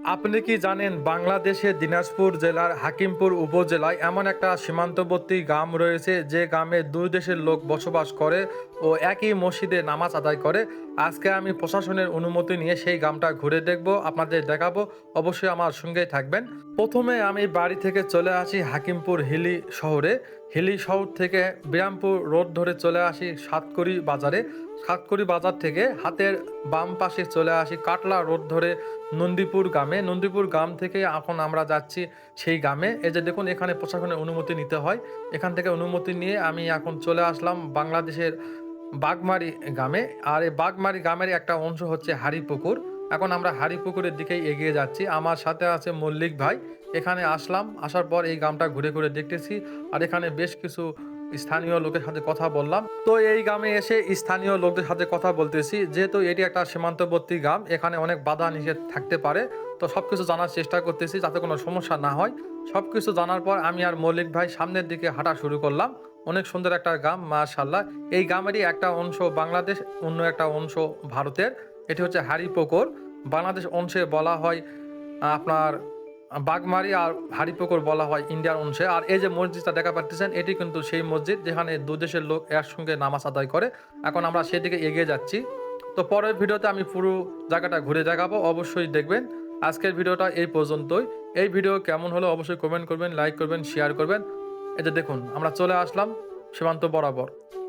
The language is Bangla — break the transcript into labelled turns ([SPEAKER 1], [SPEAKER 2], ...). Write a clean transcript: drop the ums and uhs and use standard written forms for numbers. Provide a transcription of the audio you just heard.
[SPEAKER 1] আপনি কি জানেন বাংলাদেশের দিনাজপুর জেলার হাকিমপুর উপজেলায় এমন একটা সীমান্তবর্তী গ্রাম রয়েছে যে গ্রামে দুই দেশের লোক বসবাস করে ও একই মসজিদে নামাজ আদায় করে। আজকে আমি প্রশাসনের অনুমতি নিয়ে সেই গ্রামটা ঘুরে দেখব, আপনাদের দেখাবো। অবশ্যই আমার সঙ্গেই থাকবেন। প্রথমে আমি বাড়ি থেকে চলে আসি হাকিমপুর হিলি শহরে। হিলি শহর থেকে বিরামপুর রোড ধরে চলে আসি সাতকড়ি বাজারে। সাতকড়ি বাজার থেকে হাতের বাম পাশে চলে আসি কাটলা রোড ধরে নন্দীপুর গ্রামে। নন্দীপুর গ্রাম থেকে এখন আমরা যাচ্ছি সেই গ্রামে। এই যে দেখুন, এখানে প্রশাসনের অনুমতি নিতে হয়। এখান থেকে অনুমতি নিয়ে আমি এখন চলে আসলাম বাংলাদেশের বাগমারি গ্রামে। আর এই বাগমারি গ্রামের একটা অংশ হচ্ছে হাড়িপুকুর। এখন আমরা হাড়িপুকুরের দিকেই এগিয়ে যাচ্ছি। আমার সাথে আছে মল্লিক ভাই। এখানে আসলাম, আসার পর এই গ্রামটা ঘুরে ঘুরে দেখতেছি। আর এখানে বেশ কিছু স্থানীয় লোকের সাথে কথা বললাম। তো এই গ্রামে এসে স্থানীয় লোকদের সাথে কথা বলতেছি, যেহেতু এটি একটা সীমান্তবর্তী গ্রাম, এখানে অনেক বাধা নিষেধ থাকতে পারে। তো সবকিছু জানার চেষ্টা করতেছি যাতে কোনো সমস্যা না হয়। সবকিছু জানার পর আমি আর মল্লিক ভাই সামনের দিকে হাঁটা শুরু করলাম। অনেক সুন্দর একটা গ্রাম, মাশাআল্লাহ। এই গ্রামেরই একটা অংশ বাংলাদেশ, অন্য একটা অংশ ভারতের। এটি হচ্ছে হাড়িপুকুর। বাংলাদেশ অংশে বলা হয় আপনার বাগমারি, আর হাড়িপুকুর বলা হয় ইন্ডিয়ার অংশে। আর এই যে মসজিদটা দেখা পাচ্ছেন, এটি কিন্তু সেই মসজিদ যেখানে দু দেশের লোক একসঙ্গে নামাজ আদায় করে। এখন আমরা সেদিকে এগিয়ে যাচ্ছি। তো পরের ভিডিওতে আমি পুরো জায়গাটা ঘুরে দেখাবো, অবশ্যই দেখবেন। আজকের ভিডিওটা এই পর্যন্তই। এই ভিডিও কেমন হলো অবশ্যই কমেন্ট করবেন, লাইক করবেন, শেয়ার করবেন। এই যে দেখুন, আমরা চলে আসলাম সীমান্ত বরাবর।